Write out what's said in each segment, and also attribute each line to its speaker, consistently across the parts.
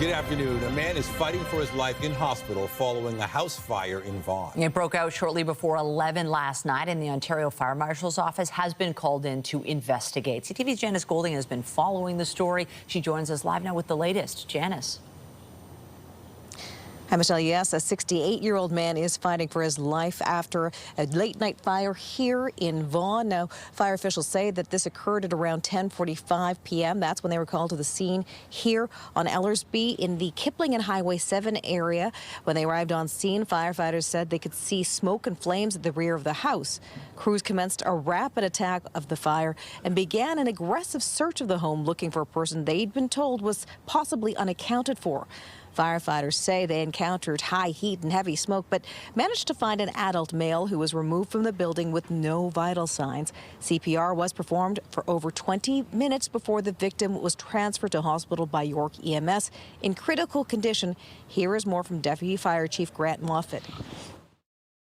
Speaker 1: Good afternoon. A man is fighting for his life in hospital following a house fire in Vaughn.
Speaker 2: It broke out shortly before 11 last night, and the Ontario Fire Marshal's office has been called in to investigate. CTV's Janice Golding has been following the story. She joins us live now with the latest. Janice.
Speaker 3: Hi, Michelle. Yes, a 68-year-old man is fighting for his life after a late-night fire here in Vaughn. Now, fire officials say that this occurred at around 10:45 p.m. That's when they were called to the scene here on Ellerby in the Kipling and Highway 7 area. When they arrived on scene, firefighters said they could see smoke and flames at the rear of the house. Crews commenced a rapid attack of the fire and began an aggressive search of the home looking for a person they'd been told was possibly unaccounted for. Firefighters say they encountered high heat and heavy smoke, but managed to find an adult male who was removed from the building with no vital signs. CPR was performed for over 20 minutes before the victim was transferred to hospital by York EMS in critical condition. Here is more from Deputy Fire Chief Grant Moffat.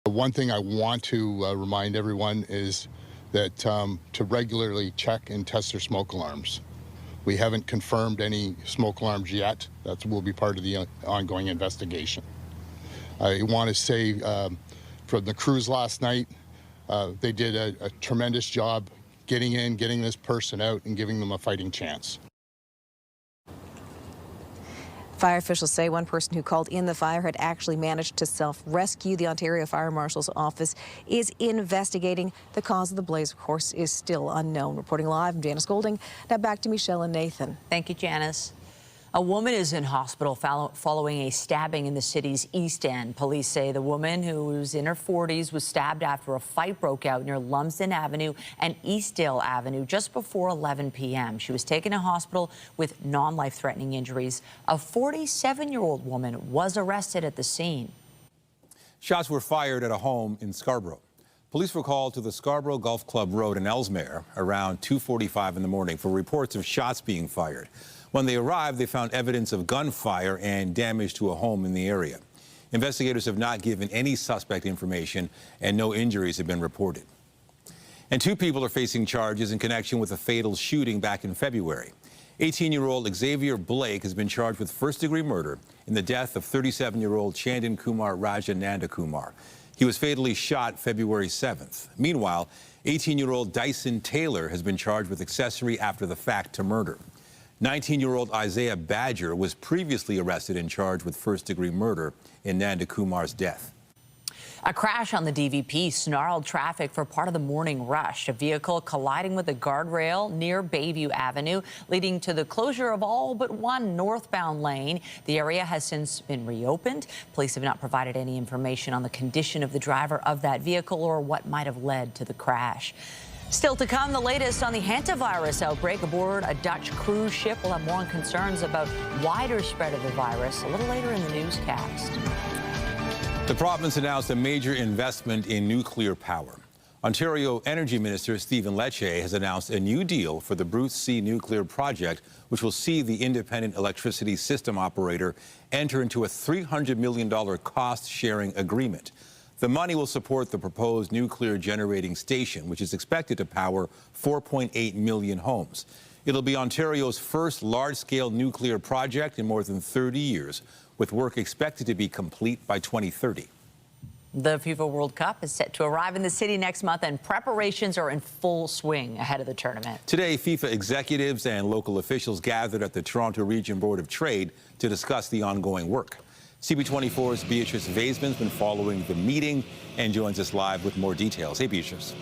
Speaker 4: One thing I want to remind everyone is that to regularly check and test their smoke alarms. We haven't confirmed any smoke alarms yet. That will be part of the ongoing investigation. I want to say from the crews last night, they did a tremendous job getting in, getting this person out, and giving them a fighting chance.
Speaker 3: Fire officials say one person who called in the fire had actually managed to self-rescue. The Ontario Fire Marshal's office is investigating. The cause of the blaze, of course, is still unknown. Reporting live, I'm Janice Golding. Now back to Michelle and Nathan.
Speaker 2: Thank you, Janice. A woman is in hospital following a stabbing in the city's East End. Police say the woman, who was in her 40s, was stabbed after a fight broke out near Lumsden Avenue and Eastdale Avenue just before 11 p.m. She was taken to hospital with non-life-threatening injuries. A 47-year-old woman was arrested at the scene.
Speaker 1: Shots were fired at a home in Scarborough. Police were called to the Scarborough Golf Club Road in Ellesmere around 2:45 in the morning for reports of shots being fired. When they arrived, they found evidence of gunfire and damage to a home in the area. Investigators have not given any suspect information, and no injuries have been reported. And two people are facing charges in connection with a fatal shooting back in February. 18-year-old Xzavier Blake has been charged with first-degree murder in the death of 37-year-old Chandan Kumar Raja Nandakumar. He was fatally shot February 7th. Meanwhile, 18-year-old Dyson Taylor has been charged with accessory after the fact to murder. 19-year-old Isaiah Badger was previously arrested and charged with first-degree murder in Nandakumar's death.
Speaker 2: A crash on the DVP snarled traffic for part of the morning rush. A vehicle colliding with a guardrail near Bayview Avenue, leading to the closure of all but one northbound lane. The area has since been reopened. Police have not provided any information on the condition of the driver of that vehicle or what might have led to the crash. Still to come, the latest on the hantavirus outbreak aboard a Dutch cruise ship. We'll have more on concerns about wider spread of the virus a little later in the newscast.
Speaker 1: The province announced a major investment in nuclear power. Ontario Energy Minister Stephen Lecce has announced a new deal for the Bruce C nuclear project, which will see the independent electricity system operator enter into a $300 million cost-sharing agreement. The money will support the proposed nuclear generating station, which is expected to power 4.8 million homes. It'll be Ontario's first large-scale nuclear project in more than 30 years, with work expected to be complete by 2030.
Speaker 2: The FIFA World Cup is set to arrive in the city next month, and preparations are in full swing ahead of the tournament.
Speaker 1: Today, FIFA executives and local officials gathered at the Toronto Region Board of Trade to discuss the ongoing work. CB24's Beatrice Vaisman has been following the meeting and joins us live with more details. Hey, Beatrice.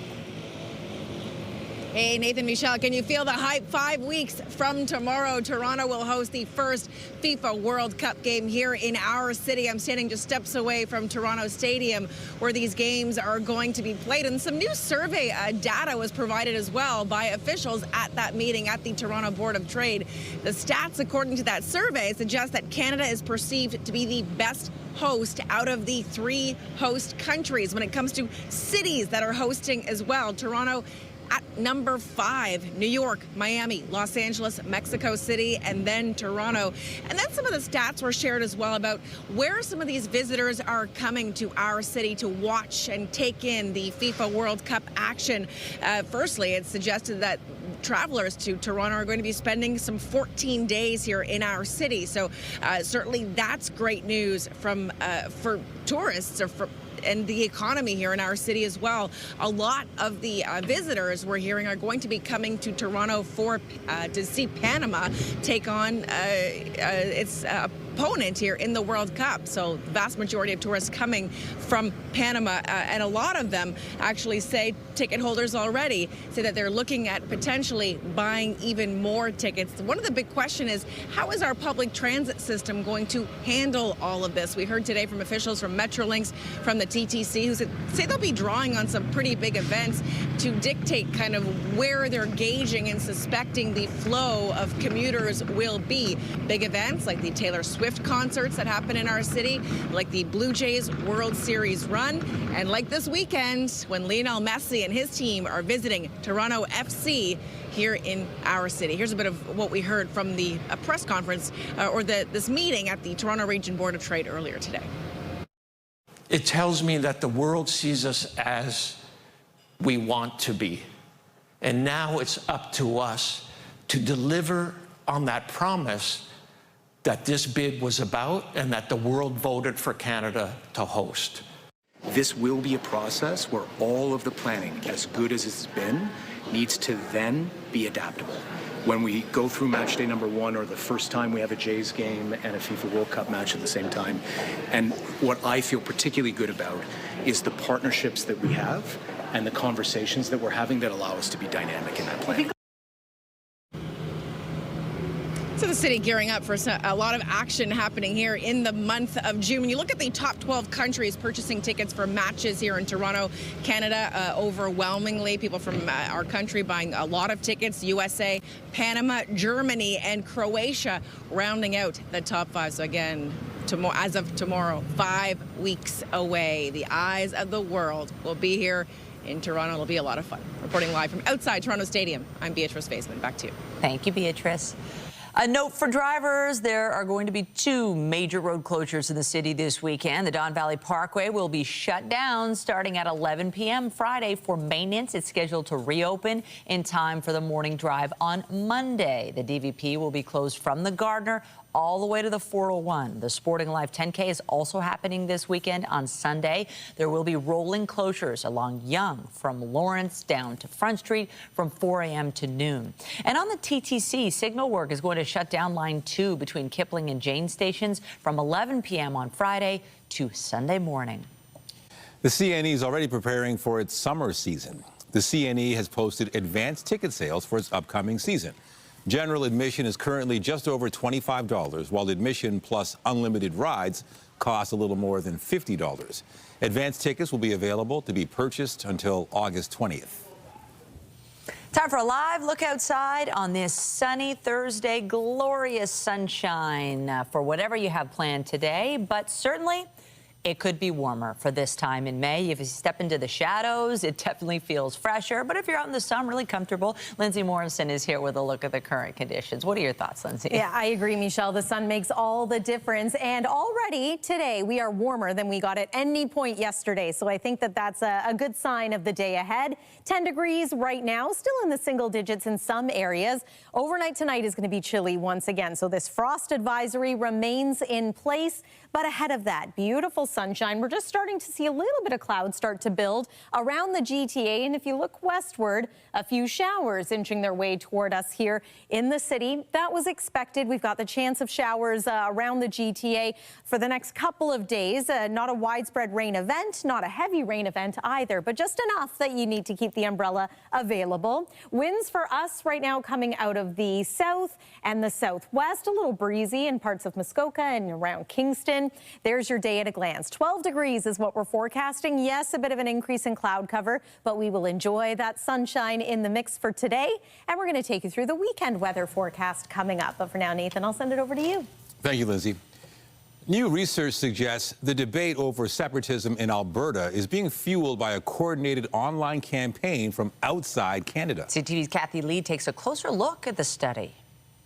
Speaker 5: Hey, Nathan, Michelle, can you feel the hype? 5 weeks from tomorrow, Toronto will host the first FIFA World Cup game here in our city. I'm standing just steps away from Toronto Stadium, where these games are going to be played. And some new survey data was provided as well by officials at that meeting at the Toronto Board of Trade. The stats, according to that survey, suggest that Canada is perceived to be the best host out of the 3 host countries. When it comes to cities that are hosting as well, Toronto At number 5, New York, Miami, Los Angeles, Mexico City, and then Toronto. And then some of the stats were shared as well about where some of these visitors are coming to our city to watch and take in the FIFA World Cup action. Firstly, it suggested that travelers to Toronto are going to be spending some 14 days here in our city. So certainly that's great news from for tourists and the economy here in our city as well. A lot of the visitors we're hearing are going to be coming to Toronto to see Panama take on its opponent here in the World Cup. So the vast majority of tourists coming from Panama, and a lot of them actually say, ticket holders already, say that they're looking at potentially buying even more tickets. One of the big questions is, how is our public transit system going to handle all of this? We heard today from officials from Metrolinx, from the TTC, who say they'll be drawing on some pretty big events to dictate kind of where they're gauging and suspecting the flow of commuters will be. Big events like the Taylor Swift concerts that happen in our city, like the Blue Jays World Series run, and like this weekend when Lionel Messi and his team are visiting Toronto FC here in our city. Here's a bit of what we heard from the press conference this meeting at the Toronto Region Board of Trade earlier today.
Speaker 6: It tells me that the world sees us as we want to be. And now it's up to us to deliver on that promise that this bid was about and that the world voted for Canada to host.
Speaker 7: This will be a process where all of the planning, as good as it's been, needs to then be adaptable. When we go through match day number 1, or the first time we have a Jays game and a FIFA World Cup match at the same time, and what I feel particularly good about is the partnerships that we have and the conversations that we're having that allow us to be dynamic in that planning.
Speaker 5: So the city gearing up for a lot of action happening here in the month of June. When you look at the top 12 countries purchasing tickets for matches here in Toronto, Canada, overwhelmingly, people from our country buying a lot of tickets, USA, Panama, Germany, and Croatia rounding out the top 5. So again, as of tomorrow, 5 weeks away, the eyes of the world will be here in Toronto. It'll be a lot of fun. Reporting live from outside Toronto Stadium, I'm Beatrice Vaisman. Back to you.
Speaker 2: Thank you, Beatrice. A note for drivers, there are going to be 2 major road closures in the city this weekend. The Don Valley Parkway will be shut down starting at 11 p.m. Friday for maintenance. It's scheduled to reopen in time for the morning drive on Monday. The DVP will be closed from the Gardner all the way to the 401. The Sporting Life 10K is also happening this weekend on Sunday. There will be rolling closures along Yonge from Lawrence down to Front Street from 4 a.m. to noon. And on the TTC, signal work is going to shut down Line 2 between Kipling and Jane stations from 11 p.m. on Friday to Sunday morning.
Speaker 1: The CNE is already preparing for its summer season. The CNE has posted advanced ticket sales for its upcoming season. General admission is currently just over $25, while admission plus unlimited rides costs a little more than $50. Advanced tickets will be available to be purchased until August 20th.
Speaker 2: Time for a live look outside on this sunny Thursday. Glorious sunshine for whatever you have planned today, but certainly it could be warmer for this time in May. If you step into the shadows, it definitely feels fresher. But if you're out in the sun, really comfortable. Lindsay Morrison is here with a look at the current conditions. What are your thoughts, Lindsay?
Speaker 8: Yeah, I agree, Michelle. The sun makes all the difference. And already today, we are warmer than we got at any point yesterday. So I think that that's a good sign of the day ahead. 10 degrees right now, still in the single digits in some areas. Overnight tonight is going to be chilly once again. So this frost advisory remains in place. But ahead of that, beautiful sunshine. We're just starting to see a little bit of clouds start to build around the GTA. And if you look westward, a few showers inching their way toward us here in the city. That was expected. We've got the chance of showers around the GTA for the next couple of days. Not a widespread rain event, not a heavy rain event either, but just enough that you need to keep the umbrella available. Winds for us right now coming out of the south and the southwest. A little breezy in parts of Muskoka and around Kingston. There's your day at a glance. 12 degrees is what we're forecasting. Yes, a bit of an increase in cloud cover, but we will enjoy that sunshine in the mix for today. And we're going to take you through the weekend weather forecast coming up. But for now, Nathan, I'll send it over to you.
Speaker 1: Thank you, Lindsay. New research suggests the debate over separatism in Alberta is being fueled by a coordinated online campaign from outside Canada.
Speaker 2: CTV's Kathy Lee takes a closer look at the study.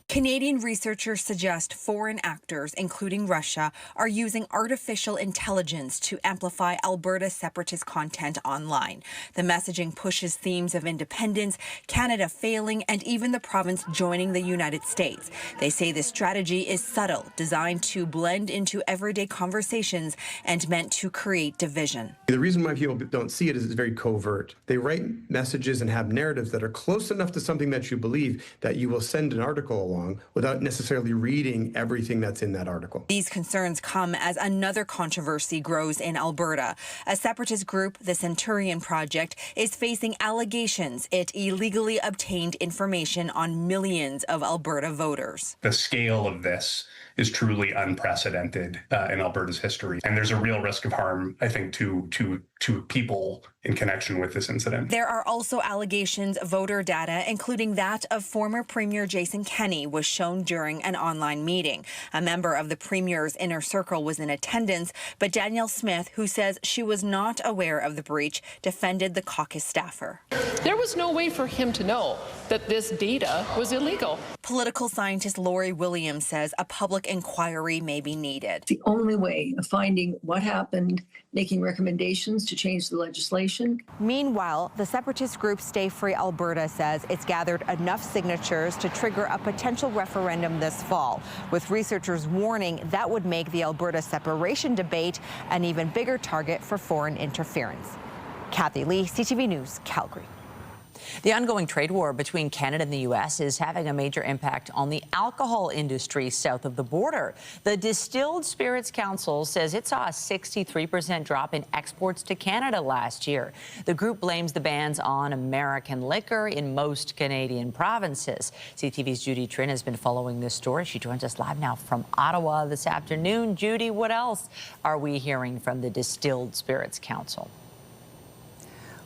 Speaker 9: Canadian researchers suggest foreign actors, including Russia, are using artificial intelligence to amplify Alberta separatist content online. The messaging pushes themes of independence, Canada failing, and even the province joining the United States. They say this strategy is subtle, designed to blend into everyday conversations and meant to create division.
Speaker 10: The reason why people don't see it is it's very covert. They write messages and have narratives that are close enough to something that you believe that you will send an article along without necessarily reading everything that's in that article.
Speaker 9: These concerns come as another controversy grows in Alberta. A separatist group, the Centurion Project, is facing allegations it illegally obtained information on millions of Alberta voters.
Speaker 11: The scale of this is truly unprecedented in Alberta's history. And there's a real risk of harm, I think, to people in connection with this incident.
Speaker 9: There are also allegations voter data, including that of former Premier Jason Kenney, was shown during an online meeting. A member of the Premier's inner circle was in attendance, but Danielle Smith, who says she was not aware of the breach, defended the caucus staffer.
Speaker 12: There was no way for him to know that this data was illegal.
Speaker 9: Political scientist Lori Williams says a public inquiry may be needed.
Speaker 13: The only way of finding what happened, making recommendations to change the legislation.
Speaker 14: Meanwhile, the separatist group Stay Free Alberta says it's gathered enough signatures to trigger a potential referendum this fall, with researchers warning that would make the Alberta separation debate an even bigger target for foreign interference. Kathy Lee, CTV News, Calgary.
Speaker 2: The ongoing trade war between Canada and the U.S. is having a major impact on the alcohol industry south of the border. The Distilled Spirits Council says it saw a 63% drop in exports to Canada last year. The group blames the bans on American liquor in most Canadian provinces. CTV's Judy Trin has been following this story. She joins us live now from Ottawa this afternoon. Judy, what else are we hearing from the Distilled Spirits Council?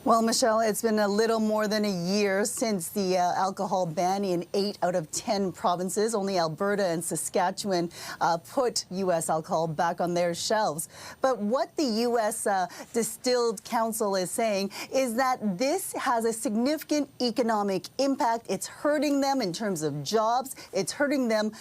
Speaker 15: Well, Michelle, it's been a little more than a year since the alcohol ban in 8 out of 10 provinces. Only Alberta and Saskatchewan put U.S. alcohol back on their shelves. But what the U.S. Distilled Council is saying is that this has a significant economic impact. It's hurting them in terms of jobs. It's hurting them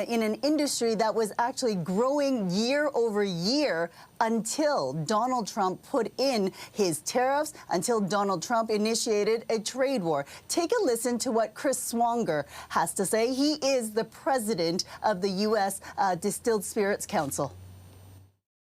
Speaker 15: in an industry that was actually growing year over year until Donald Trump put in his tariffs, until Donald Trump initiated a trade war. Take a listen to what Chris Swanger has to say. He is the president of the U.S. Distilled Spirits Council.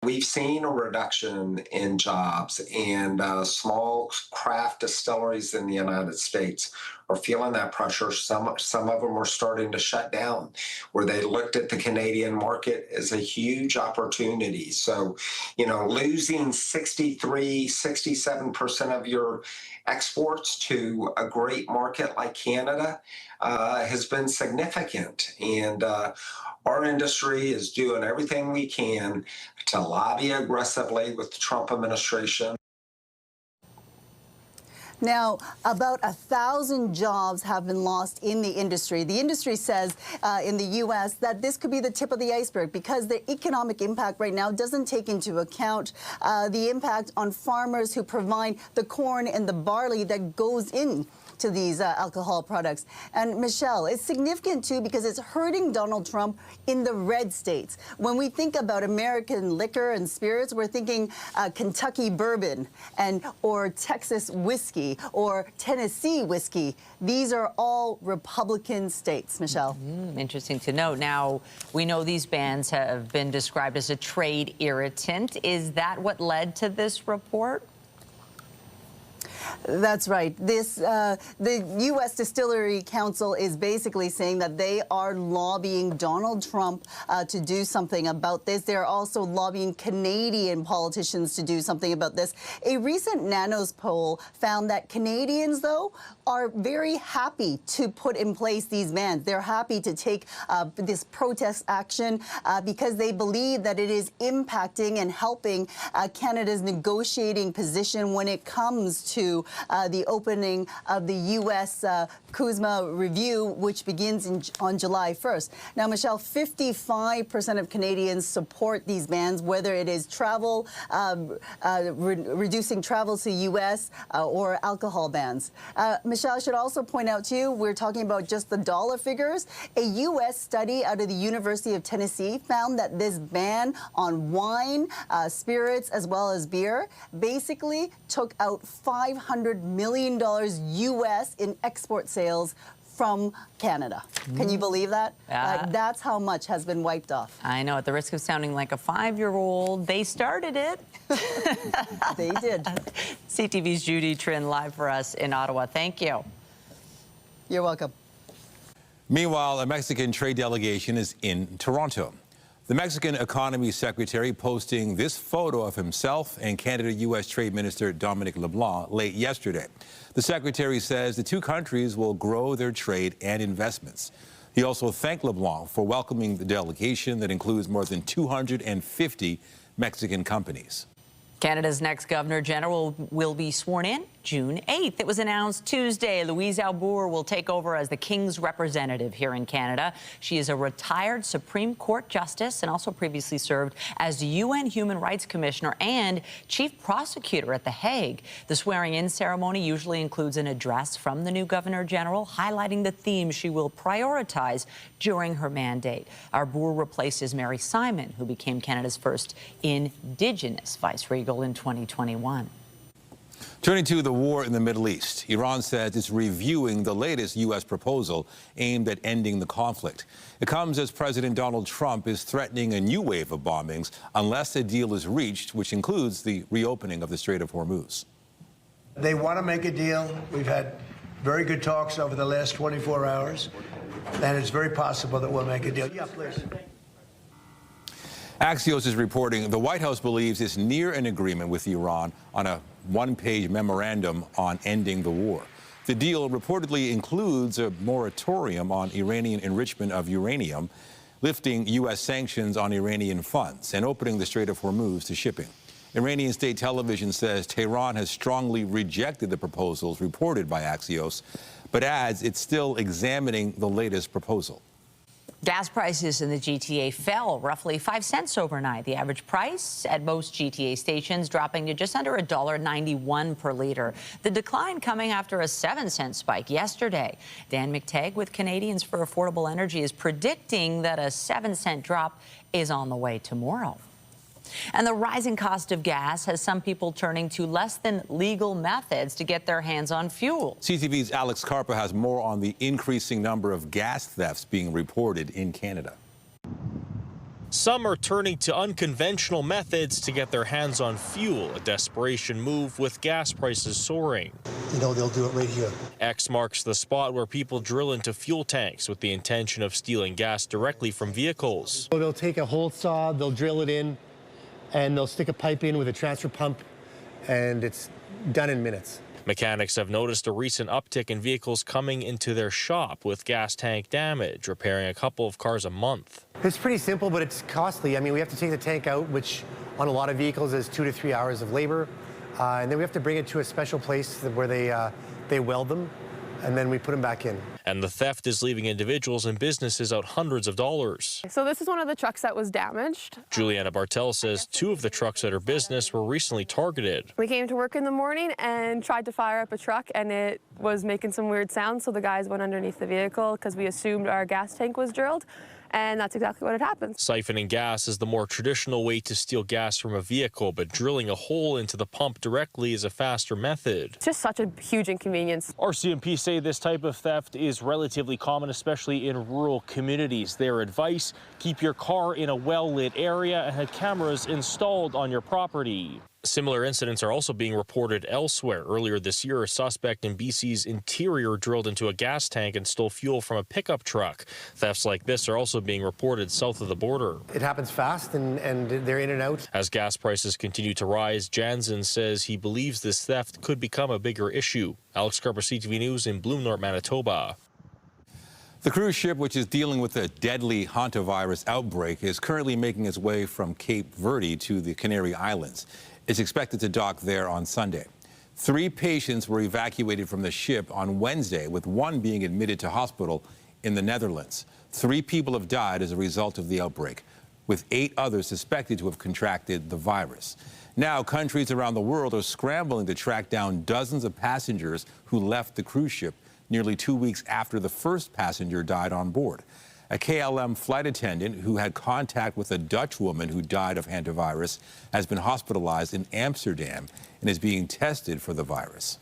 Speaker 16: We've seen a reduction in jobs, and small craft distilleries in the United States are feeling that pressure. Some of them are starting to shut down, where they looked at the Canadian market as a huge opportunity. So, losing 63, 67% of your exports to a great market like Canada has been significant. And our industry is doing everything we can to lobby aggressively with the Trump administration.
Speaker 15: Now, about 1,000 jobs have been lost in the industry. The industry says in the U.S. that this could be the tip of the iceberg because the economic impact right now doesn't take into account the impact on farmers who provide the corn and the barley that goes in to these alcohol products. And Michelle, it's significant too because it's hurting Donald Trump in the red states. When we think about American liquor and spirits, we're thinking Kentucky bourbon or Texas whiskey or Tennessee whiskey. These are all Republican states, Michelle.
Speaker 2: Interesting to know. Now, we know these bans have been described as a trade irritant. Is that what led to this report?
Speaker 15: That's right. The U.S. Distillery Council is basically saying that they are lobbying Donald Trump to do something about this. They're also lobbying Canadian politicians to do something about this. A recent Nanos poll found that Canadians, though, are very happy to put in place these bans. They're happy to take this protest action because they believe that it is impacting and helping Canada's negotiating position when it comes to to the opening of the U.S. CUSMA review, which begins on July 1st. Now, Michelle, 55% of Canadians support these bans, whether it is travel, reducing travel to the U.S. Or alcohol bans. Michelle, I should also point out to you, we're talking about just the dollar figures. A U.S. study out of the University of Tennessee found that this ban on wine, spirits, as well as beer, basically took out $500 million U.S. in export sales from Canada. Can you believe that? That's how much has been wiped off.
Speaker 2: I know, at the risk of sounding like a 5-year-old, they started it.
Speaker 15: They did.
Speaker 2: CTV's Judy Trin live for us in Ottawa. Thank you.
Speaker 15: You're welcome.
Speaker 1: Meanwhile, a Mexican trade delegation is in Toronto. The Mexican Economy Secretary posting this photo of himself and Canada-U.S. Trade Minister Dominic LeBlanc late yesterday. The Secretary says the two countries will grow their trade and investments. He also thanked LeBlanc for welcoming the delegation that includes more than 250 Mexican companies.
Speaker 2: Canada's next Governor General will be sworn in June 8th. It was announced Tuesday. Louise Arbour will take over as the King's representative here in Canada. She is a retired Supreme Court justice and also previously served as the UN Human Rights Commissioner and Chief Prosecutor at The Hague. The swearing-in ceremony usually includes an address from the new Governor General highlighting the themes she will prioritize during her mandate. Arbour replaces Mary Simon, who became Canada's first Indigenous Vice-Regal in 2021.
Speaker 1: Turning to the war in the Middle East, Iran says it's reviewing the latest U.S. proposal aimed at ending the conflict. It comes as President Donald Trump is threatening a new wave of bombings unless a deal is reached, which includes the reopening of the Strait of Hormuz.
Speaker 17: They want to make a deal. We've had very good talks over the last 24 hours, and it's very possible that we'll make a deal. Yeah, please.
Speaker 1: Axios is reporting the White House believes it's near an agreement with Iran on a one-page memorandum on ending the war. The deal reportedly includes a moratorium on Iranian enrichment of uranium, lifting U.S. sanctions on Iranian funds, and opening the Strait of Hormuz to shipping. Iranian state television says Tehran has strongly rejected the proposals reported by Axios, but adds it's still examining the latest proposal.
Speaker 2: Gas prices in the GTA fell roughly 5 cents overnight. The average price at most GTA stations dropping to just under $1.91 per liter. The decline coming after a 7-cent spike yesterday. Dan McTagg with Canadians for Affordable Energy is predicting that a 7-cent drop is on the way tomorrow. And the rising cost of gas has some people turning to less than legal methods to get their hands on fuel.
Speaker 1: CTV's Alex Carpa has more on the increasing number of gas thefts being reported in Canada.
Speaker 18: Some are turning to unconventional methods to get their hands on fuel, a desperation move with gas prices soaring.
Speaker 19: You know, they'll do it right here.
Speaker 18: X marks the spot where people drill into fuel tanks with the intention of stealing gas directly from vehicles.
Speaker 19: So they'll take a hole saw, they'll drill it in, and they'll stick a pipe in with a transfer pump, and it's done in minutes.
Speaker 18: Mechanics have noticed a recent uptick in vehicles coming into their shop with gas tank damage, repairing a couple of cars a month.
Speaker 19: It's pretty simple, but it's costly. I mean, we have to take the tank out, which on a lot of vehicles is 2 to 3 hours of labor, and then we have to bring it to a special place where they weld them, and then we put them back in.
Speaker 18: And the theft is leaving individuals and businesses out hundreds of dollars.
Speaker 20: So this is one of the trucks that was damaged.
Speaker 18: Juliana Bartel says 2 of the trucks at her business were recently targeted.
Speaker 20: We came to work in the morning and tried to fire up a truck, and it was making some weird sounds, so the guys went underneath the vehicle because we assumed our gas tank was drilled. And that's exactly what had happened.
Speaker 18: Siphoning gas is the more traditional way to steal gas from a vehicle, but drilling a hole into the pump directly is a faster method.
Speaker 20: It's just such a huge inconvenience.
Speaker 18: RCMP say this type of theft is relatively common, especially in rural communities. Their advice, keep your car in a well-lit area and have cameras installed on your property. Similar incidents are also being reported elsewhere. Earlier this year, a suspect in BC's interior drilled into a gas tank and stole fuel from a pickup truck. Thefts like this are also being reported south of the border.
Speaker 19: It happens fast, and they're in and out.
Speaker 18: As gas prices continue to rise, Jansen says he believes this theft could become a bigger issue. Alex Carper, CTV News in Bloom North, Manitoba.
Speaker 1: The cruise ship, which is dealing with a deadly hantavirus outbreak, is currently making its way from Cape Verde to the Canary Islands. It's expected to dock there on Sunday. 3 patients were evacuated from the ship on Wednesday, with 1 being admitted to hospital in the Netherlands. 3 people have died as a result of the outbreak, with 8 others suspected to have contracted the virus. Now, countries around the world are scrambling to track down dozens of passengers who left the cruise ship nearly 2 weeks after the first passenger died on board. A KLM flight attendant who had contact with a Dutch woman who died of hantavirus has been hospitalized in Amsterdam and is being tested for the virus.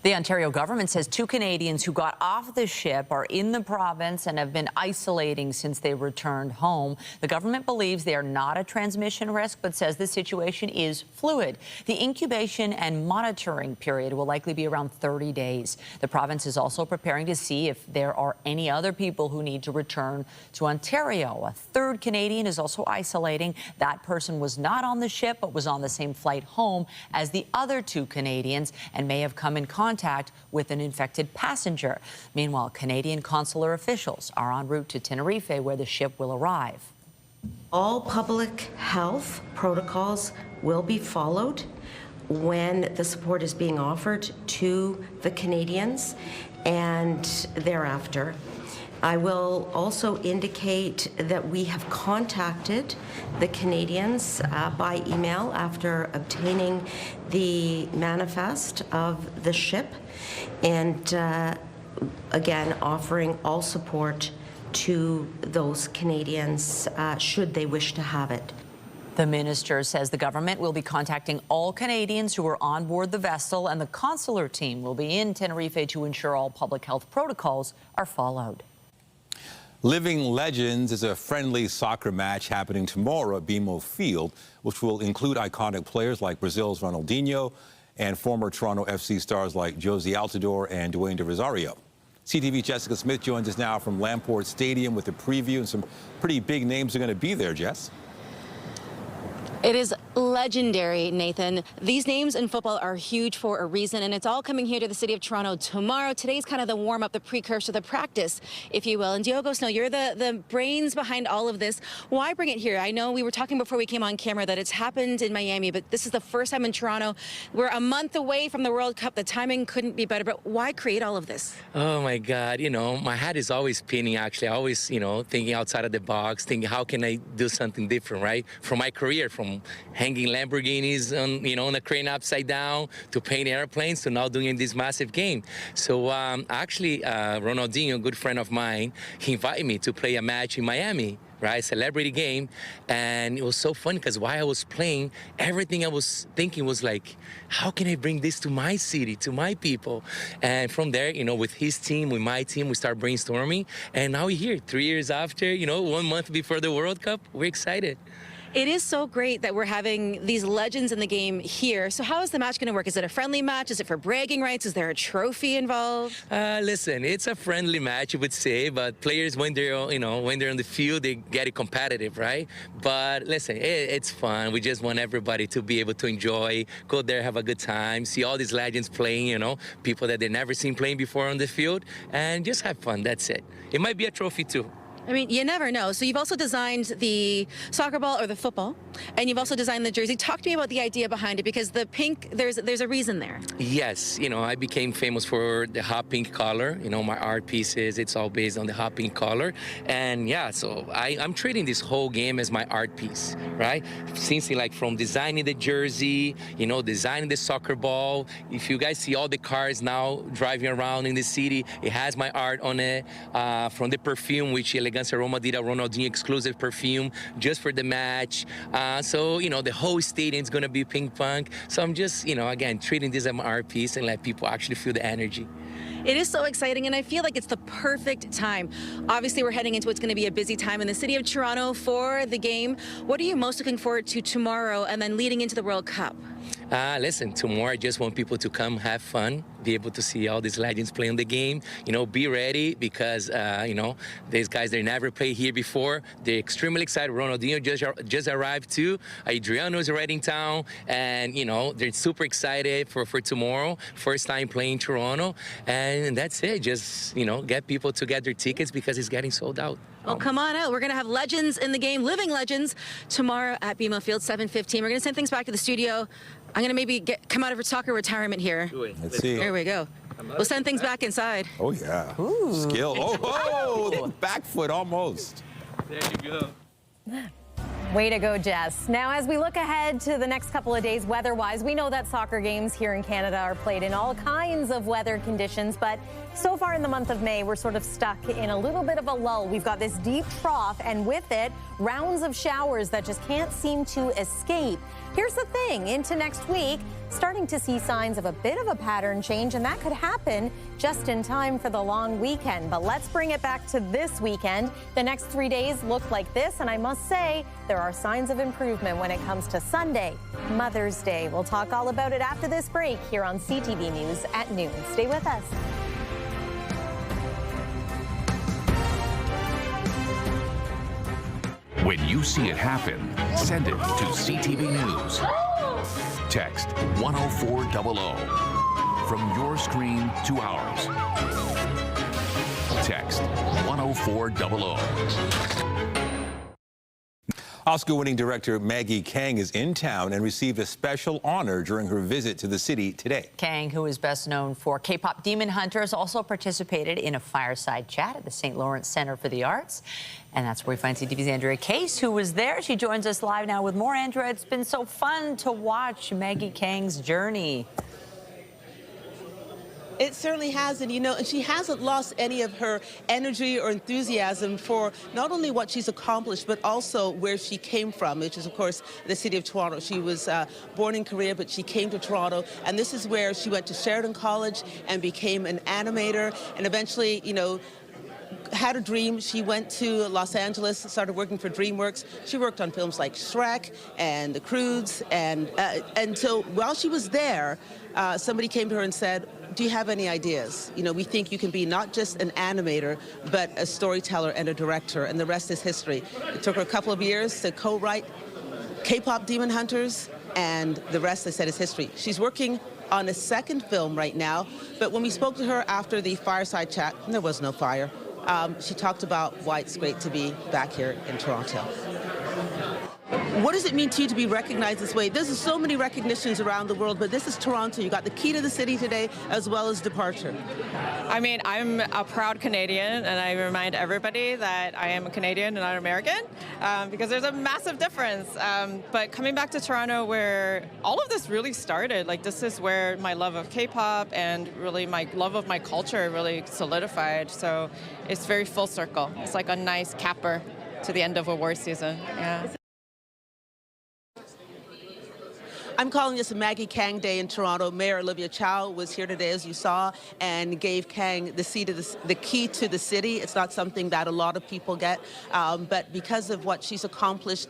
Speaker 2: The Ontario government says 2 Canadians who got off the ship are in the province and have been isolating since they returned home. The government believes they are not a transmission risk, but says the situation is fluid. The incubation and monitoring period will likely be around 30 days. The province is also preparing to see if there are any other people who need to return to Ontario. A 3rd Canadian is also isolating. That person was not on the ship, but was on the same flight home as the other 2 Canadians and may have come in contact with an infected passenger. Meanwhile, Canadian consular officials are en route to Tenerife, where the ship will arrive.
Speaker 21: All public health protocols will be followed when the support is being offered to the Canadians and thereafter. I will also indicate that we have contacted the Canadians by email after obtaining the manifest of the ship, and again, offering all support to those Canadians should they wish to have it.
Speaker 2: The minister says the government will be contacting all Canadians who are on board the vessel, and the consular team will be in Tenerife to ensure all public health protocols are followed.
Speaker 1: Living Legends is a friendly soccer match happening tomorrow at BMO Field, which will include iconic players like Brazil's Ronaldinho and former Toronto FC stars like Josie Altidore and Dwayne De Rosario. CTV Jessica Smith joins us now from Lamport Stadium with a preview, and some pretty big names are going to be there, Jess.
Speaker 22: It is legendary, Nathan. These names in football are huge for a reason, and it's all coming here to the city of Toronto tomorrow. Today's kind of the warm-up, the precursor, the practice, if you will. And Diogo Snow, you're the brains behind all of this. Why bring it here? I know we were talking before we came on camera that it's happened in Miami, but this is the first time in Toronto. We're a month away from the World Cup. The timing couldn't be better, but why create all of this?
Speaker 23: Oh, my God. You know, my head is always spinning, actually. I always, you know, thinking outside of the box, thinking, how can I do something different, right? From my career, from hanging Lamborghinis on, you know, on a crane upside down, to painting airplanes, to now doing this massive game. So actually, Ronaldinho, a good friend of mine, he invited me to play a match in Miami, right? Celebrity game. And it was so fun because while I was playing, everything I was thinking was like, how can I bring this to my city, to my people? And from there, you know, with his team, with my team, we start brainstorming. And now we're here 3 years after, you know, 1 month before the World Cup. We're excited.
Speaker 22: It is so great that we're having these legends in the game here. So how is the match going to work? Is it a friendly match? Is it for bragging rights? Is there a trophy involved?
Speaker 23: Listen, it's a friendly match, you would say, but players, when they're, you know, when they're on the field, they get it competitive, right? But listen, it's fun. We just want everybody to be able to enjoy, go there, have a good time, see all these legends playing, you know, people that they've never seen playing before on the field, and just have fun. That's it. It might be a trophy too.
Speaker 22: I mean, you never know. So you've also designed the soccer ball or the football, and you've also designed the jersey. Talk to me about the idea behind it, because the pink, there's a reason there.
Speaker 23: Yes, you know, I became famous for the hot pink color. You know, my art pieces, it's all based on the hot pink color. And yeah, so I'm treating this whole game as my art piece, right? Since like from designing the jersey, you know, designing the soccer ball. If you guys see all the cars now driving around in the city, it has my art on it. From the perfume, which Roma did a Ronaldinho exclusive perfume just for the match. So, you know, the whole stadium is going to be pink punk. So I'm just, you know, again, treating this as my art piece and let people actually feel the energy.
Speaker 22: It is so exciting, and I feel like it's the perfect time. Obviously, we're heading into what's going to be a busy time in the city of Toronto for the game. What are you most looking forward to tomorrow and then leading into the World Cup?
Speaker 23: Listen, tomorrow I just want people to come have fun, be able to see all these legends playing the game. You know, be ready because, you know, these guys, they never played here before. They're extremely excited. Ronaldinho just arrived too. Adriano's already in town. And, you know, they're super excited for tomorrow. First time playing Toronto. And that's it. Just, you know, get people to get their tickets because it's getting sold out.
Speaker 22: Well, come on out. We're going to have legends in the game, living legends, tomorrow at BMO Field, 7:15. We're going to send things back to the studio. I'm gonna maybe come out of soccer retirement here.
Speaker 1: Let's see.
Speaker 22: There we go. We'll send things back inside.
Speaker 1: Oh, yeah.
Speaker 22: Ooh.
Speaker 1: Skill. Oh, the back foot almost.
Speaker 22: There you go.
Speaker 8: Way to go, Jess. Now, as we look ahead to the next couple of days weather-wise, we know that soccer games here in Canada are played in all kinds of weather conditions, but so far in the month of May, we're sort of stuck in a little bit of a lull. We've got this deep trough, and with it, rounds of showers that just can't seem to escape. Here's the thing, into next week, starting to see signs of a bit of a pattern change, and that could happen just in time for the long weekend. But let's bring it back to this weekend. The next 3 days look like this, and I must say, there are signs of improvement when it comes to Sunday, Mother's Day. We'll talk all about it after this break here on CTV News at noon. Stay with us.
Speaker 3: When you see it happen, send it to CTV News. Text 10400 from your screen to ours. Text 10400.
Speaker 1: Oscar-winning director Maggie Kang is in town and received a special honor during her visit to the city today.
Speaker 2: Kang, who is best known for K-pop Demon Hunters, also participated in a fireside chat at the St. Lawrence Center for the Arts. And that's where we find CTV's Andria Case, who was there. She joins us live now with more. Andria, it's been so fun to watch Maggie Kang's journey.
Speaker 4: It certainly has, and and she hasn't lost any of her energy or enthusiasm for not only what she's accomplished, but also where she came from, which is, of course, the city of Toronto. She was born in Korea, but she came to Toronto, and this is where she went to Sheridan College and became an animator, and eventually, had a dream. She went to Los Angeles, started working for DreamWorks. She worked on films like Shrek and The Croods, and so while she was there, somebody came to her and said, do you have any ideas? We think you can be not just an animator, but a storyteller and a director, and the rest is history. It took her a couple of years to co-write K-pop Demon Hunters, and the rest, I said, is history. She's working on a second film right now, but when we spoke to her after the fireside chat, and there was no fire, she talked about why it's great to be back here in Toronto. What does it mean to you to be recognized this way? There's so many recognitions around the world, but this is Toronto. You got the key to the city today, as well as departure.
Speaker 6: I mean, I'm a proud Canadian, and I remind everybody that I am a Canadian and not American, because there's a massive difference. But coming back to Toronto, where all of this really started, this is where my love of K-pop and really my love of my culture really solidified. So it's very full circle. It's like a nice capper to the end of award season. Yeah.
Speaker 4: I'm calling this a Maggie Kang Day in Toronto. Mayor Olivia Chow was here today, as you saw, and gave Kang the key to the city. It's not something that a lot of people get, but because of what she's accomplished,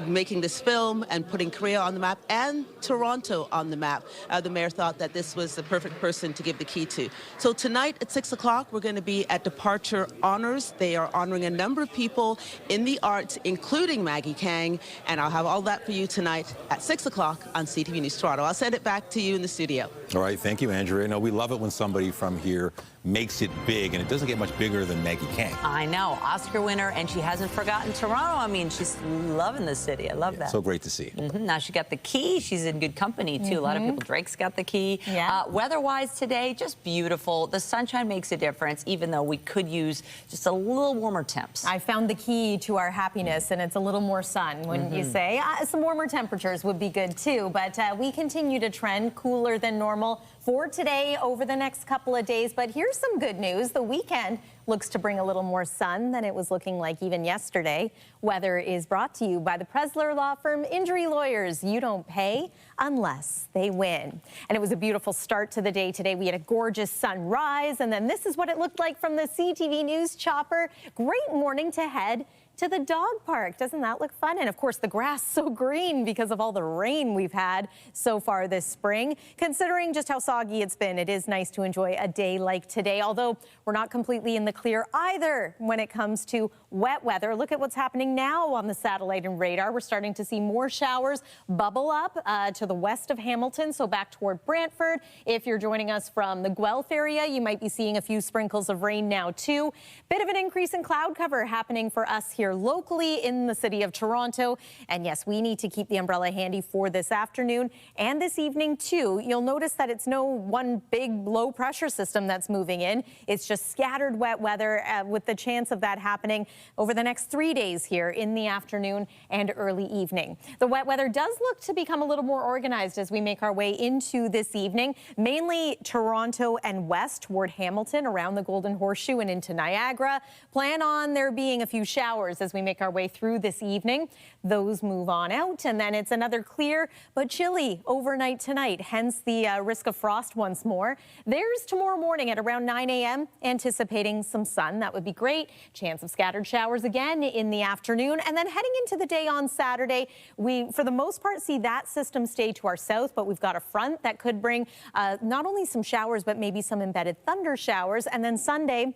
Speaker 4: making this film and putting Korea on the map and Toronto on the map, the mayor thought that this was the perfect person to give the key to. So tonight at 6 o'clock, we're going to be at Departure Honors. They are honoring a number of people in the arts, including Maggie Kang, and I'll have all that for you tonight at 6 o'clock on CTV News Toronto. I'll send it back to you in the studio.
Speaker 1: All right, thank you, Andrea. We love it when somebody from here makes it big, and it doesn't get much bigger than Maggie Kang.
Speaker 2: I know, Oscar winner, and she hasn't forgotten Toronto. I mean, she's loving the city. I love that.
Speaker 1: So great to see.
Speaker 2: Now she got the key. She's in good company, too. A lot of people. Drake's got the key.
Speaker 8: Yeah.
Speaker 2: Weather-wise today, just beautiful. The sunshine makes a difference, even though we could use just a little warmer temps.
Speaker 8: I found the key to our happiness, and it's a little more sun, wouldn't you say? Some warmer temperatures would be good, too, but we continue to trend cooler than normal for today over the next couple of days. But here's some good news. The weekend looks to bring a little more sun than it was looking like even yesterday. Weather is brought to you by the Presler Law Firm Injury Lawyers. You don't pay unless they win. And it was a beautiful start to the day today. We had a gorgeous sunrise, and then this is what it looked like from the CTV News chopper. Great morning to head to the dog park. Doesn't that look fun? And of course, the grass so green because of all the rain we've had so far this spring. Considering just how soggy it's been, it is nice to enjoy a day like today, although we're not completely in the clear either when it comes to wet weather. Look at what's happening now on the satellite and radar. We're starting to see more showers bubble up to the west of Hamilton, so back toward Brantford. If you're joining us from the Guelph area, you might be seeing a few sprinkles of rain now too. Bit of an increase in cloud cover happening for us here here locally in the city of Toronto. And yes, we need to keep the umbrella handy for this afternoon and this evening too. You'll notice that it's no one big low pressure system that's moving in. It's just scattered wet weather with the chance of that happening over the next 3 days here in the afternoon and early evening. The wet weather does look to become a little more organized as we make our way into this evening, mainly Toronto and west toward Hamilton, around the Golden Horseshoe and into Niagara. Plan on there being a few showers as we make our way through this evening. Those move on out, and then it's another clear but chilly overnight tonight, hence the risk of frost once more. There's tomorrow morning at around 9 a.m. anticipating some sun. That would be great. Chance of scattered showers again in the afternoon, and then heading into the day on Saturday, we for the most part see that system stay to our south, but we've got a front that could bring not only some showers but maybe some embedded thunder showers. And then Sunday,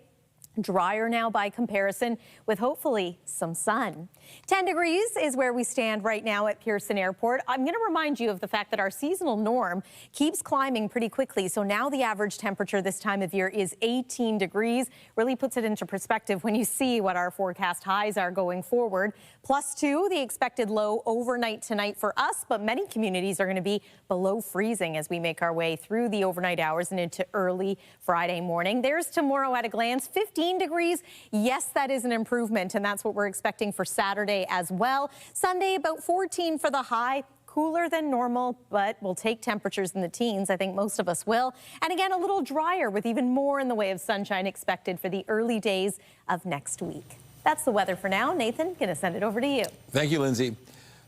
Speaker 8: drier now by comparison with hopefully some sun. 10 degrees is where we stand right now at Pearson Airport. I'm going to remind you of the fact that our seasonal norm keeps climbing pretty quickly. So now the average temperature this time of year is 18 degrees. Really puts it into perspective when you see what our forecast highs are going forward. +2, the expected low overnight tonight for us, but many communities are going to be below freezing as we make our way through the overnight hours and into early Friday morning. There's tomorrow at a glance, 15 degrees. Yes, that is an improvement, and that's what we're expecting for Saturday as well. Sunday, about 14 for the high. Cooler than normal, but we'll take temperatures in the teens. I think most of us will. And again, a little drier with even more in the way of sunshine expected for the early days of next week. That's the weather for now. Nathan, going to send it over to you.
Speaker 1: Thank you, Lindsay.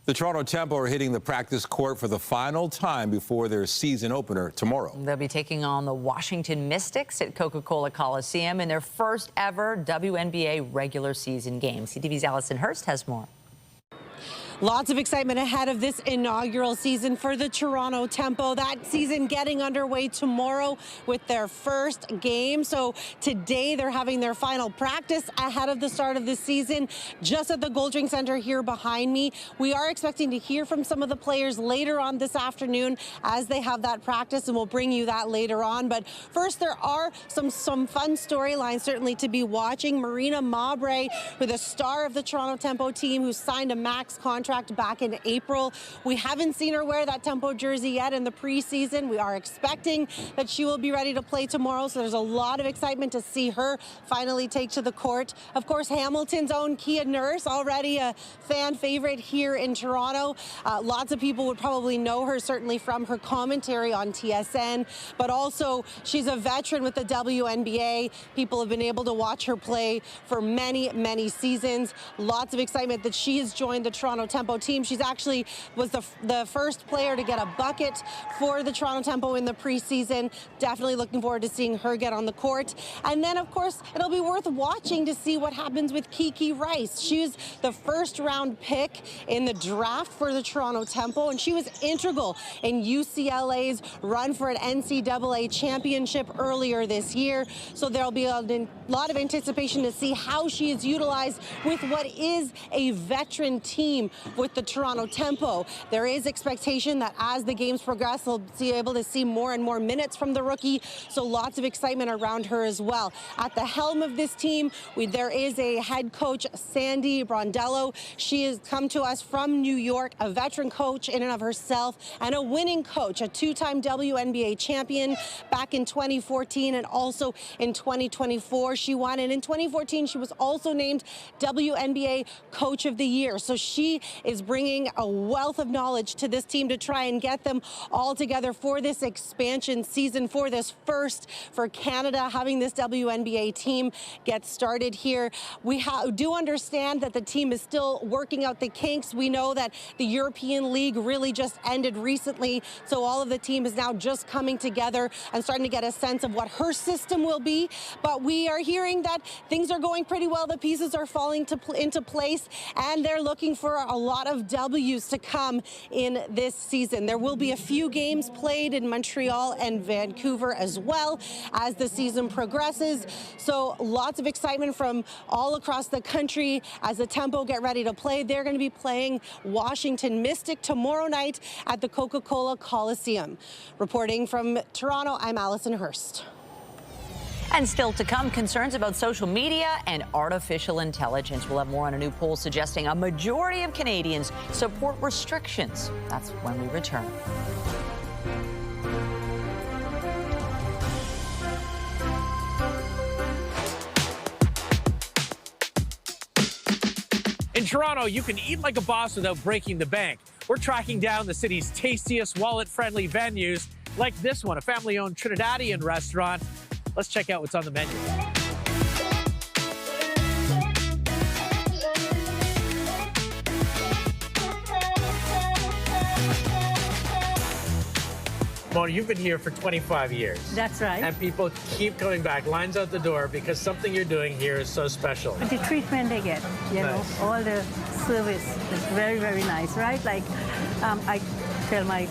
Speaker 1: The Toronto Tempo are hitting the practice court for the final time before their season opener tomorrow.
Speaker 2: They'll be taking on the Washington Mystics at Coca-Cola Coliseum in their first ever WNBA regular season game. CTV's Allison Hurst has more.
Speaker 5: Lots of excitement ahead of this inaugural season for the Toronto Tempo. That season getting underway tomorrow with their first game. So today they're having their final practice ahead of the start of the season just at the Goldring Center here behind me. We are expecting to hear from some of the players later on this afternoon as they have that practice, and we'll bring you that later on. But first, there are some fun storylines certainly to be watching. Marina Mabre, who the star of the Toronto Tempo team, who signed a max contract back in April. We haven't seen her wear that Tempo jersey yet in the preseason. We are expecting that she will be ready to play tomorrow, so there's a lot of excitement to see her finally take to the court. Of course, Hamilton's own Kia Nurse, already a fan favorite here in Toronto. Lots of people would probably know her certainly from her commentary on TSN, but also she's a veteran with the WNBA. People have been able to watch her play for many, many seasons. Lots of excitement that she has joined the Toronto Tempo team. She's actually was the first player to get a bucket for the Toronto Tempo in the preseason. Definitely looking forward to seeing her get on the court. And then, of course, it'll be worth watching to see what happens with Kiki Rice. She's the first round pick in the draft for the Toronto Tempo, and she was integral in UCLA's run for an NCAA championship earlier this year. So there'll be a lot of anticipation to see how she is utilized with what is a veteran team with the Toronto Tempo. There is expectation that as the games progress, we'll be able to see more and more minutes from the rookie, so lots of excitement around her as well. At the helm of this team, there is a head coach, Sandy Brondello. She has come to us from New York, a veteran coach in and of herself, and a winning coach, a two-time WNBA champion back in 2014 and also in 2024. She won, and in 2014, she was also named WNBA Coach of the Year. So she is bringing a wealth of knowledge to this team to try and get them all together for this expansion season, for this first for Canada, having this WNBA team get started here. We do understand that the team is still working out the kinks. We know that the European League really just ended recently, so all of the team is now just coming together and starting to get a sense of what her system will be. But we are hearing that things are going pretty well. The pieces are falling into place, and they're looking for a lot of W's to come in this season. There will be a few games played in Montreal and Vancouver as well as the season progresses. So lots of excitement from all across the country as the Tempo get ready to play. They're going to be playing Washington Mystic tomorrow night at the Coca-Cola Coliseum. Reporting from Toronto, I'm Allison Hurst.
Speaker 2: And still to come, concerns about social media and artificial intelligence. We'll have more on a new poll suggesting a majority of Canadians support restrictions. That's when we return.
Speaker 7: In Toronto, you can eat like a boss without breaking the bank. We're tracking down the city's tastiest, wallet-friendly venues, like this one, a family-owned Trinidadian restaurant. Let's check out what's on the menu. Mona, you've been here for 25 years.
Speaker 10: That's right.
Speaker 7: And people keep coming back, lines out the door, because something you're doing here is so special.
Speaker 10: The treatment they get, you know, all the service is very, very nice, right? Like, I tell my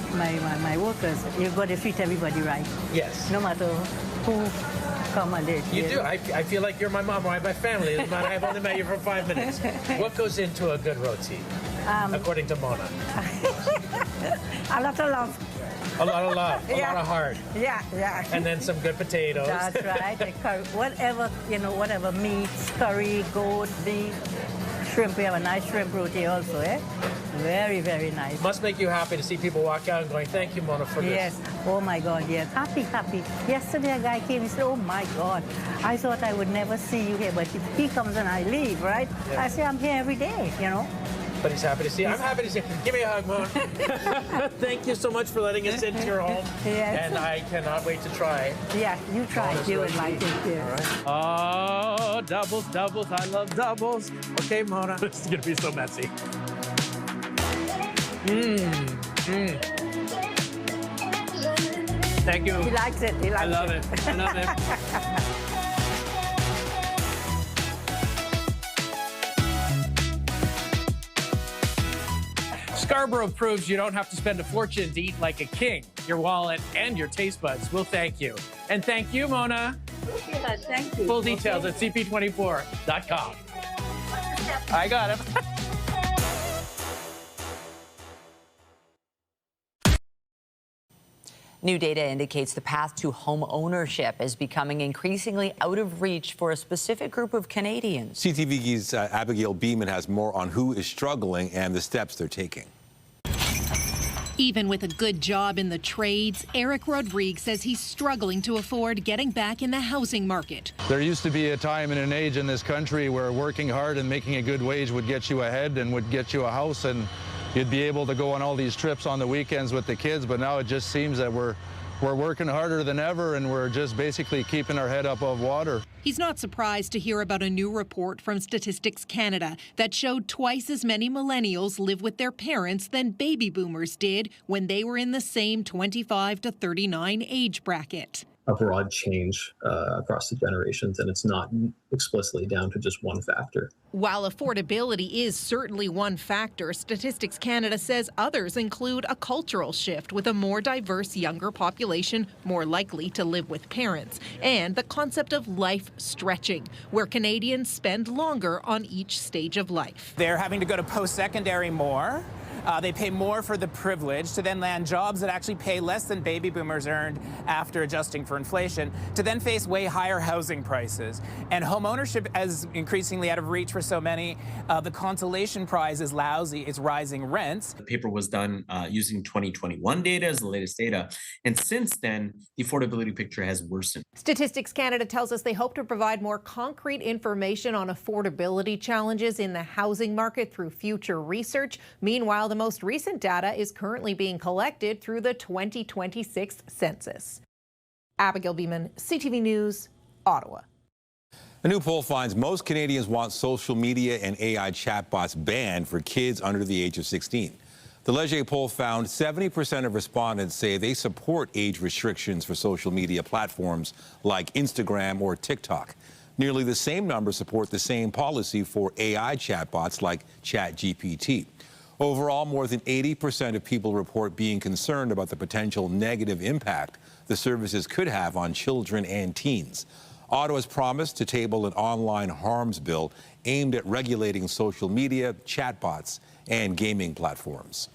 Speaker 10: workers, you've got to treat everybody right.
Speaker 7: Yes.
Speaker 10: No matter who come and did.
Speaker 7: You do. I feel like you're my mom or my family. I've only met you for 5 minutes. What goes into a good roti, according to Mona?
Speaker 10: A lot of love.
Speaker 7: A lot of love, a lot of heart.
Speaker 10: Yeah, yeah.
Speaker 7: And then some good potatoes.
Speaker 10: That's right. The curry, whatever, you know, whatever meats, curry, goat, beef, shrimp. We have a nice shrimp roti also, eh? Very, very nice.
Speaker 7: Must make you happy to see people walk out and going, thank you, Mona, for this.
Speaker 10: Yes. Oh, my God, yes. Happy, happy. Yesterday, a guy came and said, oh, my God, I thought I would never see you here, but he comes and I leave, right? Yes. I say, I'm here every day, you know?
Speaker 7: But he's happy to see you. I'm happy to see you. Give me a hug, Mona. Thank you so much for letting us into your home.
Speaker 10: Yes.
Speaker 7: And I cannot wait to try.
Speaker 10: Yeah, you try. You would like it, too.
Speaker 7: All right. Oh, doubles, doubles. I love doubles. Okay, Mona. This is going to be so messy. Thank you.
Speaker 10: He likes it. He likes it.
Speaker 7: I love it. I love it. Scarborough proves you don't have to spend a fortune to eat like a king. Your wallet and your taste buds will thank you. And thank you, Mona.
Speaker 10: Yeah, thank you.
Speaker 7: Full details at cp24.com. I got him.
Speaker 2: New data indicates the path to home ownership is becoming increasingly out of reach for a specific group of Canadians.
Speaker 1: CTV's Abigail Beeman has more on who is struggling and the steps they're taking.
Speaker 11: Even with a good job in the trades, Eric Rodriguez says he's struggling to afford getting back in the housing market.
Speaker 24: There used to be a time and an age in this country where working hard and making a good wage would get you ahead and would get you a house, and you'd be able to go on all these trips on the weekends with the kids. But now it just seems that we're working harder than ever, and we're just basically keeping our head above water.
Speaker 11: He's not surprised to hear about a new report from Statistics Canada that showed twice as many millennials live with their parents than baby boomers did when they were in the same 25 to 39 age bracket.
Speaker 25: A broad change across the generations, and it's not explicitly down to just one factor.
Speaker 11: While affordability is certainly one factor, Statistics Canada says others include a cultural shift with a more diverse younger population more likely to live with parents, and the concept of life stretching, where Canadians spend longer on each stage of life.
Speaker 26: They're having to go to post-secondary more. They pay more for the privilege to then land jobs that actually pay less than baby boomers earned after adjusting for inflation, to then face way higher housing prices. And home ownership is increasingly out of reach for so many. The consolation prize is lousy. It's rising rents.
Speaker 27: The paper was done using 2021 data as the latest data. And since then, the affordability picture has worsened.
Speaker 11: Statistics Canada tells us they hope to provide more concrete information on affordability challenges in the housing market through future research. Meanwhile, the most recent data is currently being collected through the 2026 census. Abigail Beeman, CTV News, Ottawa.
Speaker 1: A new poll finds most Canadians want social media and AI chatbots banned for kids under the age of 16. The Leger poll found 70% of respondents say they support age restrictions for social media platforms like Instagram or TikTok. Nearly the same number support the same policy for AI chatbots like ChatGPT. Overall, more than 80% of people report being concerned about the potential negative impact the services could have on children and teens. Ottawa's promised to table an online harms bill aimed at regulating social media, chatbots, and gaming platforms.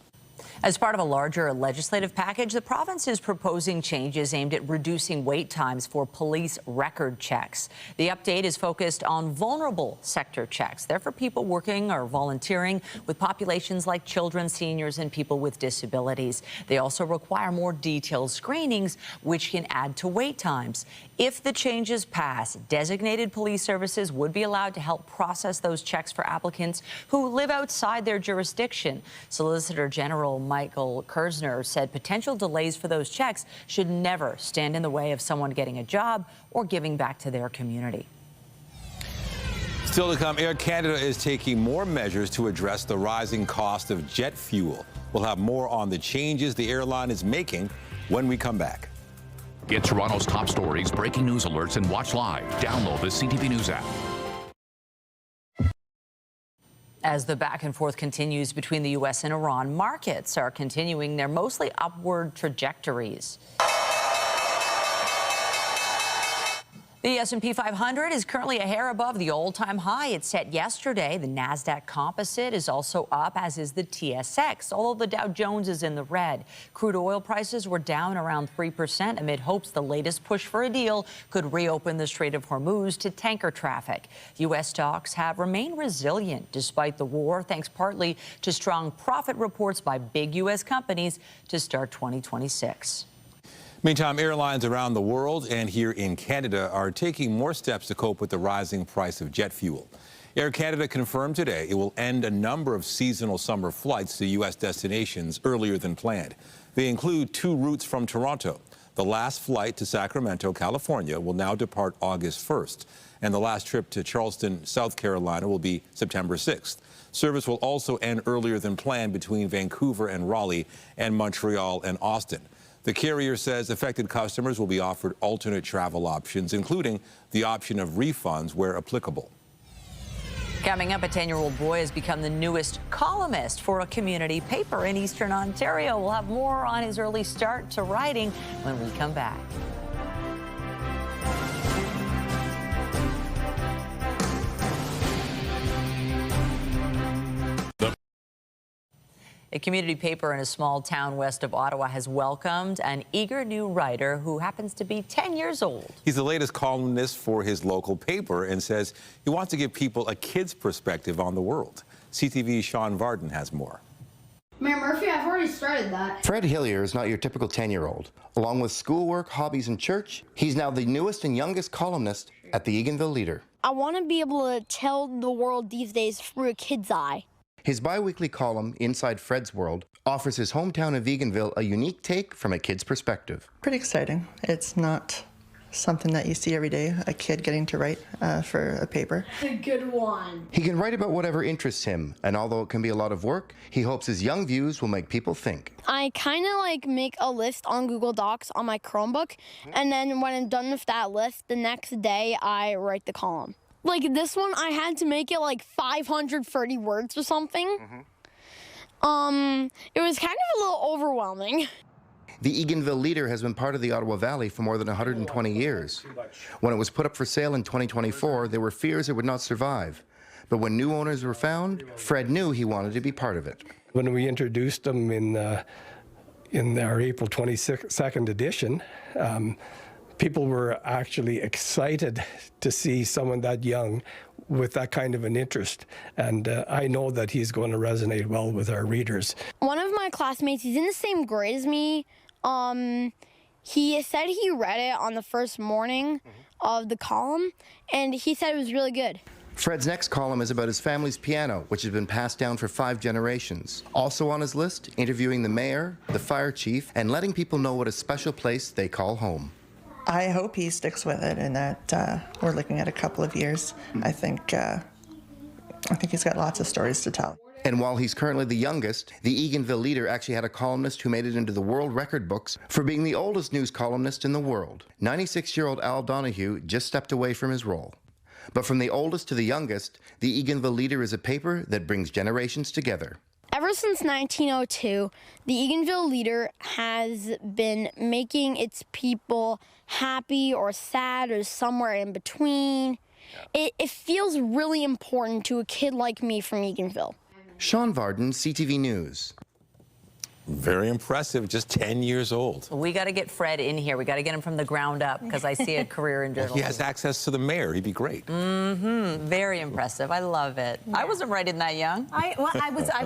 Speaker 2: As part of a larger legislative package, the province is proposing changes aimed at reducing wait times for police record checks. The update is focused on vulnerable sector checks. They're for people working or volunteering with populations like children, seniors, and people with disabilities. They also require more detailed screenings, which can add to wait times. If the changes pass, designated police services would be allowed to help process those checks for applicants who live outside their jurisdiction. Solicitor General Michael Kersner said potential delays for those checks should never stand in the way of someone getting a job or giving back to their community.
Speaker 1: Still to come, Air Canada is taking more measures to address the rising cost of jet fuel. We'll have more on the changes the airline is making when we come back.
Speaker 3: Get Toronto's top stories, breaking news alerts, and watch live. Download the CTV News app.
Speaker 2: As the back and forth continues between the U.S. and Iran, markets are continuing their mostly upward trajectories. The S&P 500 is currently a hair above the all-time high it set yesterday. The NASDAQ Composite is also up, as is the TSX, although the Dow Jones is in the red. Crude oil prices were down around 3% amid hopes the latest push for a deal could reopen the Strait of Hormuz to tanker traffic. U.S. stocks have remained resilient despite the war, thanks partly to strong profit reports by big U.S. companies to start 2026.
Speaker 1: Meantime, airlines around the world and here in Canada are taking more steps to cope with the rising price of jet fuel. Air Canada confirmed today it will end a number of seasonal summer flights to U.S. destinations earlier than planned. They include 2 routes from Toronto. The last flight to Sacramento, California, will now depart August 1st, and the last trip to Charleston, South Carolina, will be September 6th. Service will also end earlier than planned between Vancouver and Raleigh and Montreal and Austin. The carrier says affected customers will be offered alternate travel options, including the option of refunds where applicable.
Speaker 2: Coming up, a 10-year-old boy has become the newest columnist for a community paper in Eastern Ontario. We'll have more on his early start to writing when we come back. A community paper in a small town west of Ottawa has welcomed an eager new writer who happens to be 10 years old.
Speaker 1: He's the latest columnist for his local paper and says he wants to give people a kid's perspective on the world. CTV's Sean Varden has more.
Speaker 9: Mayor Murphy, I've already started that.
Speaker 12: Fred Hillier is not your typical 10-year-old. Along with schoolwork, hobbies, and church, he's now the newest and youngest columnist at the Eganville Leader.
Speaker 9: I want to be able to tell the world these days through a kid's eye.
Speaker 12: His bi-weekly column, Inside Fred's World, offers his hometown of Eganville a unique take from a kid's perspective.
Speaker 13: Pretty exciting. It's not something that you see every day, a kid getting to write for a paper.
Speaker 9: A good one.
Speaker 12: He can write about whatever interests him, and although it can be a lot of work, he hopes his young views will make people think.
Speaker 9: I kind of like make a list on Google Docs on my Chromebook, and then when I'm done with that list, the next day I write the column. Like this one, I had to make it like 530 words or something. It was kind of a little overwhelming.
Speaker 12: The Eganville Leader has been part of the Ottawa Valley for more than 120 years. When it was put up for sale in 2024, there were fears it would not survive. But when new owners were found, Fred knew he wanted to be part of it.
Speaker 14: When we introduced them in our April 22nd edition, people were actually excited to see someone that young with that kind of an interest. And I know that he's going to resonate well with our readers.
Speaker 9: One of my classmates, he's in the same grade as me. He said he read it on the first morning of the column, and he said it was really good.
Speaker 12: Fred's next column is about his family's piano, which has been passed down for 5 generations. Also on his list, interviewing the mayor, the fire chief, and letting people know what a special place they call home.
Speaker 13: I hope he sticks with it and that we're looking at a couple of years. I think he's got lots of stories to tell.
Speaker 12: And while he's currently the youngest, the Eganville Leader actually had a columnist who made it into the world record books for being the oldest news columnist in the world. 96-year-old Al Donahue just stepped away from his role. But from the oldest to the youngest, the Eganville Leader is a paper that brings generations together.
Speaker 9: Ever since 1902, the Eganville Leader has been making its people happy or sad or somewhere in between. It feels really important to a kid like me from Eganville.
Speaker 12: Sean Varden, CTV News.
Speaker 1: Very impressive, just 10 years old.
Speaker 2: We got to get Fred in here. We got to get him from the ground up because I see a career in journalism.
Speaker 1: He has access to the mayor. He'd be great.
Speaker 2: Very impressive. I love it. I wasn't writing that young.
Speaker 8: I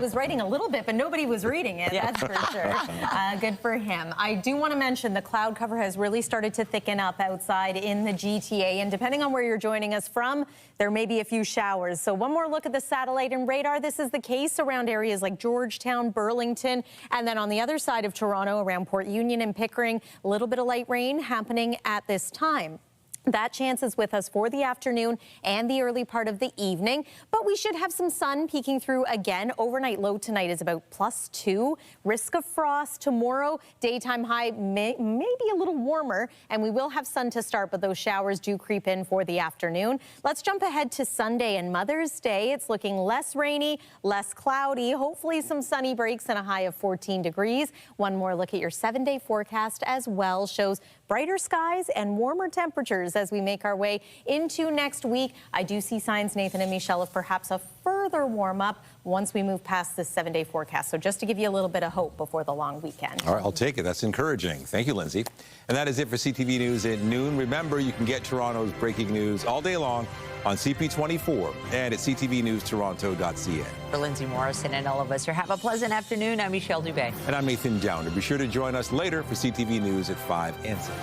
Speaker 8: was writing a little bit, but nobody was reading it. That's for sure. Good for him. I do want to mention the cloud cover has really started to thicken up outside in the GTA, and depending on where you're joining us from, there may be a few showers. So one more look at the satellite and radar. This is the case around areas like Georgetown, Burlington, and then on the other side of Toronto around Port Union and Pickering, a little bit of light rain happening at this time. That chance is with us for the afternoon and the early part of the evening, but we should have some sun peeking through again. Overnight low tonight is about +2. Risk of frost tomorrow. Daytime high may be a little warmer, and we will have sun to start, but those showers do creep in for the afternoon. Let's jump ahead to Sunday and Mother's Day. It's looking less rainy, less cloudy, hopefully some sunny breaks and a high of 14 degrees. One more look at your 7-day forecast as well shows brighter skies and warmer temperatures as we make our way into next week. I do see signs, Nathan and Michelle, of perhaps a further warm up once we move past this 7-day forecast. So just to give you a little bit of hope before the long weekend.
Speaker 1: All right, I'll take it. That's encouraging. Thank you, Lindsay. And that is it for CTV News at noon. Remember, you can get Toronto's breaking news all day long on CP24 and at ctvnewstoronto.ca.
Speaker 2: For Lindsay Morrison and all of us here, have a pleasant afternoon. I'm Michelle Dubé.
Speaker 1: And I'm Nathan Downer. Be sure to join us later for CTV News at 5 and 6.